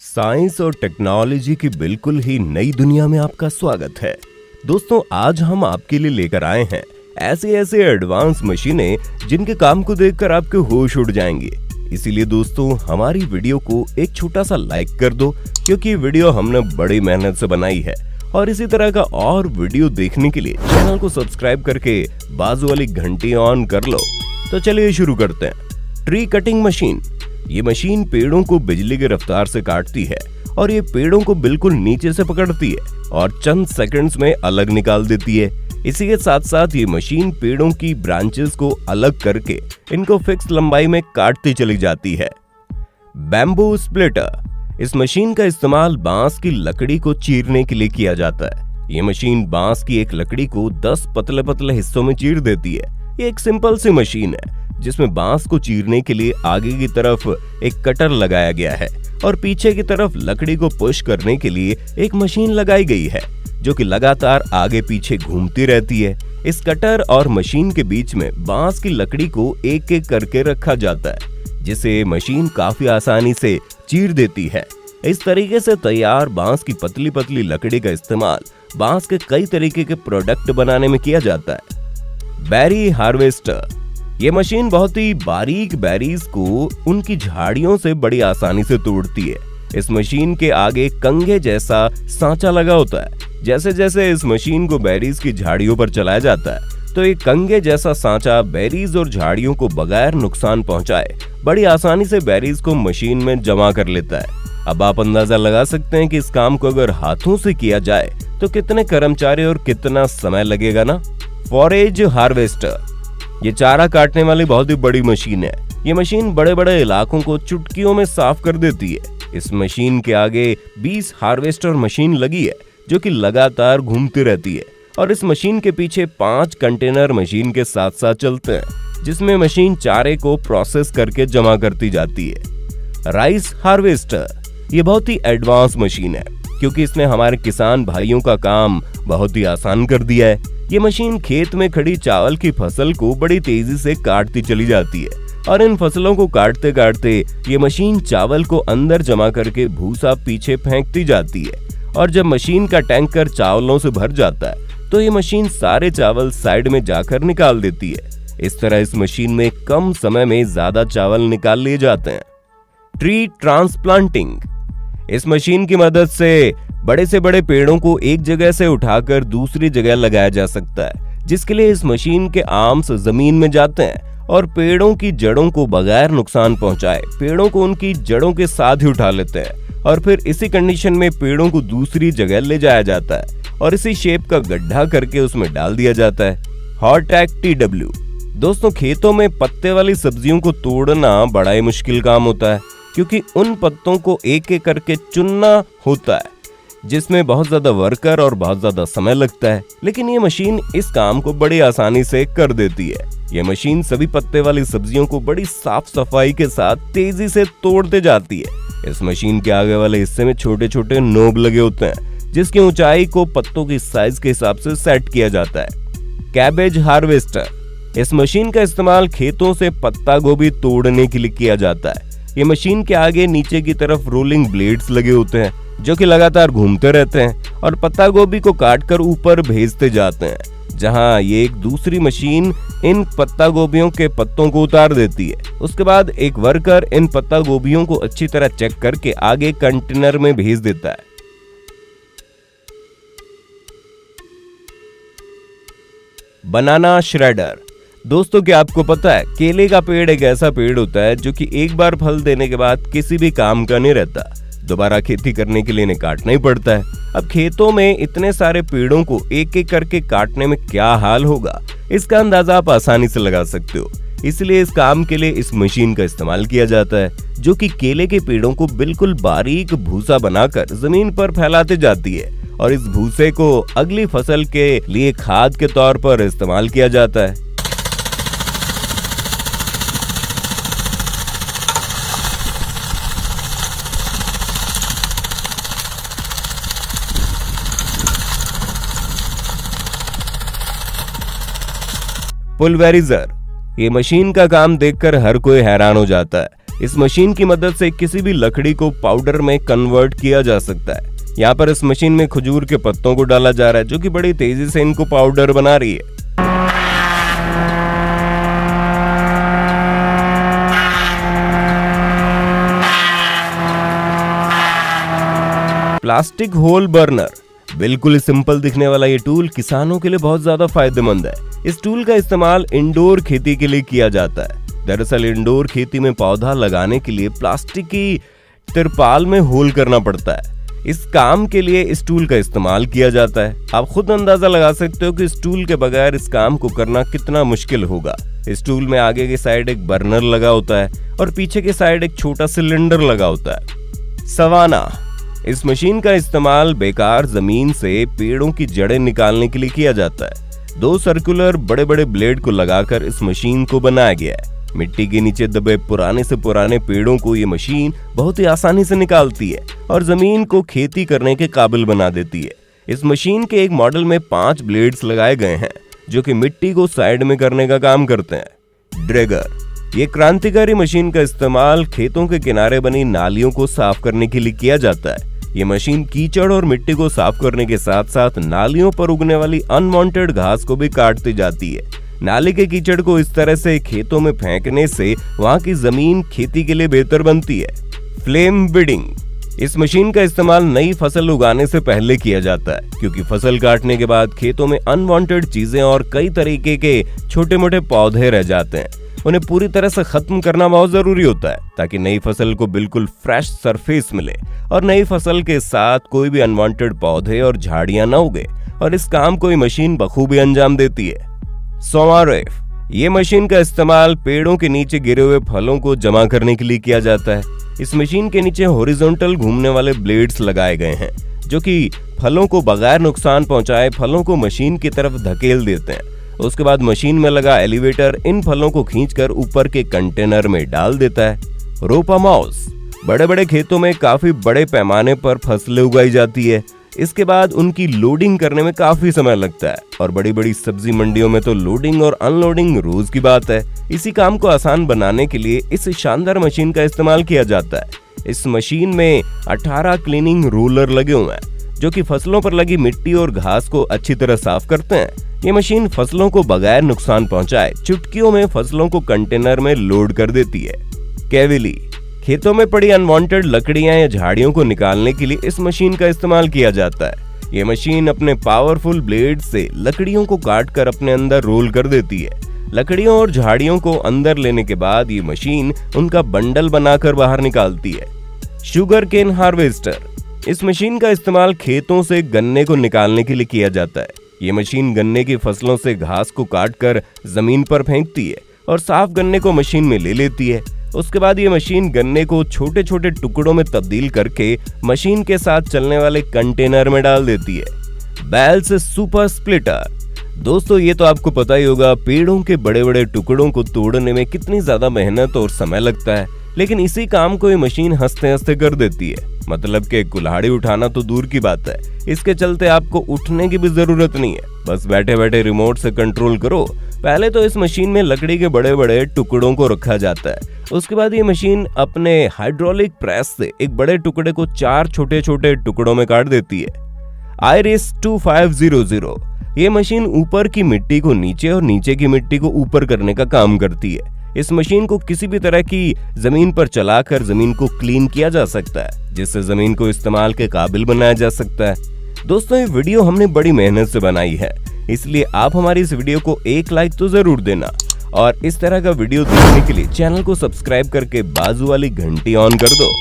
Science और technology की बिल्कुल ही नई दुनिया में आपका स्वागत है। दोस्तों, आज हम आपके लिए लेकर आए हैं ऐसे एडवांस मशीनें जिनके काम को देखकर आपके होश उड़ जाएंगे। इसीलिए दोस्तों, हमारी वीडियो को एक छोटा सा लाइक कर दो, क्योंकि वीडियो हमने बड़ी मेहनत से बनाई है। और इसी तरह का और वीडियो देखने के लिए चैनल को सब्सक्राइब करके बाजू वाली घंटी ऑन कर लो। तो चलिए शुरू करते हैं। Tree cutting machine. ये मशीन पेड़ों को बिजली की रफ्तार से काटती है और ये पेड़ों को बिल्कुल नीचे से पकड़ती है और चंद सेकंड्स में अलग निकाल देती है। इसी के साथ साथ ये मशीन पेड़ों की ब्रांचेस को अलग करके इनको फिक्स लंबाई में काटती चली जाती है। Bamboo splitter. इस मशीन का इस्तेमाल बांस की लकड़ी को चीरने के लिए किया जाता है। ये मशीन बांस की एक लकड़ी को 10 पतले पतले हिस्सों में चीर देती है। ये एक सिंपल सी मशीन है जिसमें बांस को चीरने के लिए आगे की तरफ एक कटर लगाया गया है और पीछे की तरफ लकड़ी को पुश करने के लिए एक मशीन लगाई गई है जो कि लगातार आगे पीछे घूमती रहती है। इस कटर और मशीन के बीच में बांस की लकड़ी को एक एक करके रखा जाता है, जिसे मशीन काफी आसानी से चीर देती है। इस तरीके से तैयार बांस की पतली पतली लकड़ी का इस्तेमाल बांस के कई तरीके के प्रोडक्ट बनाने में किया जाता है। Berry harvester. ये मशीन बहुत ही बारीक बेरीज को उनकी झाड़ियों से बड़ी आसानी से तोड़ती है। इस मशीन के आगे कंघे जैसा सांचा लगा होता है। जैसे जैसे इस मशीन को बेरीज की झाड़ियों पर चलाया जाता है तो एक कंघे जैसा सांचा बेरीज और झाड़ियों को बगैर नुकसान पहुंचाए बड़ी आसानी से बेरीज को मशीन में जमा कर लेता है। अब आप अंदाजा लगा सकते हैं कि इस काम को अगर हाथों से किया जाए तो कितने कर्मचारी और कितना समय लगेगा ना। Forage harvester. ये चारा काटने वाली बहुत ही बड़ी मशीन है। ये मशीन बड़े बड़े इलाकों को चुटकियों में साफ कर देती है। इस मशीन के आगे 20 हार्वेस्टर मशीन लगी है जो कि लगातार घूमती रहती है और इस मशीन के पीछे 5 कंटेनर मशीन के साथ साथ चलते हैं, जिसमें मशीन चारे को प्रोसेस करके जमा करती जाती है। Rice harvester. ये बहुत ही एडवांस मशीन है क्योंकि इसने हमारे किसान भाइयों का काम बहुत ही आसान कर दिया है। ये मशीन खेत में खड़ी चावल की फसल को बड़ी तेजी से काटती चली जाती है और इन फसलों को काटते काटते ये मशीन चावल को अंदर जमा करके भूसा पीछे फेंकती जाती है और जब मशीन का टैंकर चावलों से भर जाता है तो ये मशीन सारे चावल साइड में जाकर निकाल देती है। इस तरह इस मशीन में कम समय में ज्यादा चावल निकाल लिए जाते हैं। Tree transplanting. इस मशीन की मदद से बड़े पेड़ों को एक जगह से उठाकर दूसरी जगह लगाया जा सकता है, जिसके लिए इस मशीन के आर्म्स जमीन में जाते हैं और पेड़ों की जड़ों को बगैर नुकसान पहुंचाए पेड़ों को उनकी जड़ों के साथ ही उठा लेते हैं और फिर इसी कंडीशन में पेड़ों को दूसरी जगह ले जाया जाता है और इसी शेप का गड्ढा करके उसमें डाल दिया जाता है। हॉर्टेक TW। दोस्तों, खेतों में पत्ते वाली सब्जियों को तोड़ना बड़ा ही मुश्किल काम होता है क्योंकि उन पत्तों को एक एक करके चुनना होता है, जिसमें बहुत ज्यादा वर्कर और बहुत ज्यादा समय लगता है। लेकिन ये मशीन इस काम को बड़ी आसानी से कर देती है। ये मशीन सभी पत्ते वाली सब्जियों को बड़ी साफ सफाई के साथ तेजी से तोड़ते जाती है। इस मशीन के आगे वाले हिस्से में छोटे छोटे नोब लगे होते हैं, जिसकी ऊंचाई को पत्तों की साइज के हिसाब से सेट किया जाता है। Cabbage harvester. इस मशीन का इस्तेमाल खेतों से पत्ता गोभी तोड़ने के लिए किया जाता है। ये मशीन के आगे नीचे की तरफ रोलिंग ब्लेड्स लगे होते हैं जो कि लगातार घूमते रहते हैं और पत्ता गोभी को काटकर ऊपर भेजते जाते हैं, जहां ये एक दूसरी मशीन इन पत्ता गोभियों के पत्तों को उतार देती है। उसके बाद एक वर्कर इन पत्ता गोभियों को अच्छी तरह चेक करके आगे कंटेनर में भेज देता है। बनाना श्रेडर। दोस्तों, क्या आपको पता है केले का पेड़ एक ऐसा पेड़ होता है जो कि एक बार फल देने के बाद किसी भी काम का नहीं रहता, दोबारा खेती करने के लिए इन्हें काटना ही पड़ता है। अब खेतों में इतने सारे पेड़ों को एक एक करके काटने में क्या हाल होगा, इसका अंदाजा आप आसानी से लगा सकते हो। इसलिए इस काम के लिए इस मशीन का इस्तेमाल किया जाता है जो कि केले के पेड़ों को बिल्कुल बारीक भूसा बनाकर जमीन पर फैलाते जाती है और इस भूसे को अगली फसल के लिए खाद के तौर पर इस्तेमाल किया जाता है। पुलवेराइजर। ये मशीन का काम देखकर हर कोई हैरान हो जाता है। इस मशीन की मदद से किसी भी लकड़ी को पाउडर में कन्वर्ट किया जा सकता है। यहाँ पर इस मशीन में खजूर के पत्तों को डाला जा रहा है, जो कि बड़ी तेजी से इनको पाउडर बना रही है। प्लास्टिक होल बर्नर, बिल्कुल सिंपल दिखने वाला ये टूल किसानों के लिए बहुत ज्यादा फायदेमंद है। इस टूल का इस्तेमाल इंडोर खेती के लिए किया जाता है। दरअसल इंडोर खेती में पौधा लगाने के लिए प्लास्टिक की तिरपाल में होल करना पड़ता है। इस काम के लिए इस टूल का इस्तेमाल किया जाता है। आप खुद अंदाजा लगा सकते हो कि इस टूल के बगैर इस काम को करना कितना मुश्किल होगा। इस टूल में आगे की साइड एक बर्नर लगा होता है और पीछे की साइड एक छोटा सिलेंडर लगा होता है। सवाना, इस मशीन का इस्तेमाल बेकार जमीन से पेड़ों की जड़ें निकालने के लिए किया जाता है। 2 सर्कुलर बड़े बड़े ब्लेड को लगाकर इस मशीन को बनाया गया है। मिट्टी के नीचे दबे पुराने से पुराने पेड़ों को ये मशीन बहुत ही आसानी से निकालती है और जमीन को खेती करने के काबिल बना देती है। इस मशीन के एक मॉडल में 5 ब्लेड्स लगाए गए हैं, जो कि मिट्टी को साइड में करने का काम करते हैं। ड्रैगर, ये क्रांतिकारी मशीन का इस्तेमाल खेतों के किनारे बनी नालियों को साफ करने के लिए किया जाता है। ये मशीन कीचड़ और मिट्टी को साफ करने के साथ साथ नालियों पर उगने वाली अनवांटेड घास को भी काटती जाती है। नाली के कीचड़ को इस तरह से खेतों में फेंकने से वहां की जमीन खेती के लिए बेहतर बनती है। फ्लेम बीडिंग, इस मशीन का इस्तेमाल नई फसल उगाने से पहले किया जाता है, क्योंकि फसल काटने के बाद खेतों में अनवांटेड चीजें और कई तरीके के छोटे मोटे पौधे रह जाते हैं। उन्हें पूरी तरह से खत्म करना बहुत जरूरी होता है, ताकि नई फसल को बिल्कुल फ्रेश सरफेस मिले और नई फसल के साथ कोई भी अनवांटेड पौधे और झाड़ियां न उगे, और इस काम को ये मशीन बखूबी अंजाम देती है। सोमारेफ, ये मशीन का इस्तेमाल पेड़ों के नीचे गिरे हुए फलों को जमा करने के लिए किया जाता है। इस मशीन के नीचे हॉरिजॉन्टल घूमने वाले ब्लेड्स लगाए गए हैं, जो कि फलों को बगैर नुकसान पहुंचाए फलों को मशीन की तरफ धकेल देते हैं। उसके बाद मशीन में लगा एलिवेटर इन फलों को खींचकर ऊपर के कंटेनर में डाल देता है। रोपा माउस, बड़े बड़े खेतों में काफी बड़े पैमाने पर फसलें उगाई जाती है। इसके बाद उनकी लोडिंग करने में काफी समय लगता है, और बड़ी बड़ी सब्जी मंडियों में तो लोडिंग और अनलोडिंग रोज की बात है। इसी काम को आसान बनाने के लिए इस शानदार मशीन का इस्तेमाल किया जाता है। इस मशीन में 18 क्लीनिंग रोलर लगे हुए हैं, जो कि फसलों पर लगी मिट्टी और घास को अच्छी तरह साफ करते हैं। ये मशीन फसलों को बगैर नुकसान पहुंचाए चुटकियों में फसलों को कंटेनर में लोड कर देती है। कैविली, खेतों में पड़ी अनवांटेड लकड़ियां या झाड़ियों को निकालने के लिए इस मशीन का इस्तेमाल किया जाता है। ये मशीन अपने पावरफुल ब्लेड से लकड़ियों को काटकर अपने अंदर रोल कर देती है। लकड़ियों और झाड़ियों को अंदर लेने के बाद ये मशीन उनका बंडल बनाकर बाहर निकालती है। शुगर केन हार्वेस्टर, इस मशीन का इस्तेमाल खेतों से गन्ने को निकालने के लिए किया जाता है। ये मशीन गन्ने की फसलों से घास को काटकर जमीन पर फेंकती है और साफ गन्ने को मशीन में ले लेती है। उसके बाद ये मशीन गन्ने को छोटे छोटे टुकड़ों में तब्दील करके मशीन के साथ चलने वाले कंटेनर में डाल देती है। बेल्स सुपर स्प्लिटर, दोस्तों ये तो आपको पता ही होगा, पेड़ों के बड़े बड़े टुकड़ों को तोड़ने में कितनी ज्यादा मेहनत और समय लगता है, लेकिन इसी काम को ये मशीन हंसते हंसते कर देती है। मतलब कि कुल्हाड़ी उठाना तो दूर की बात है, इसके चलते आपको उठने की भी जरूरत नहीं है, बस बैठे बैठे रिमोट से कंट्रोल करो। पहले तो इस मशीन में लकड़ी के बड़े बड़े टुकड़ों को रखा जाता है। उसके बाद ये मशीन अपने हाइड्रोलिक प्रेस से एक बड़े टुकड़े को 4 छोटे छोटे टुकड़ों में काट देती है। आयरिस 2500, ये मशीन ऊपर की मिट्टी को नीचे और नीचे की मिट्टी को ऊपर करने का काम करती है। इस मशीन को किसी भी तरह की जमीन पर चलाकर जमीन को क्लीन किया जा सकता है, जिससे जमीन को इस्तेमाल के काबिल बनाया जा सकता है। दोस्तों ये वीडियो हमने बड़ी मेहनत से बनाई है, इसलिए आप हमारी इस वीडियो को एक लाइक तो जरूर देना, और इस तरह का वीडियो देखने के लिए चैनल को सब्सक्राइब करके बाजू वाली घंटी ऑन कर दो।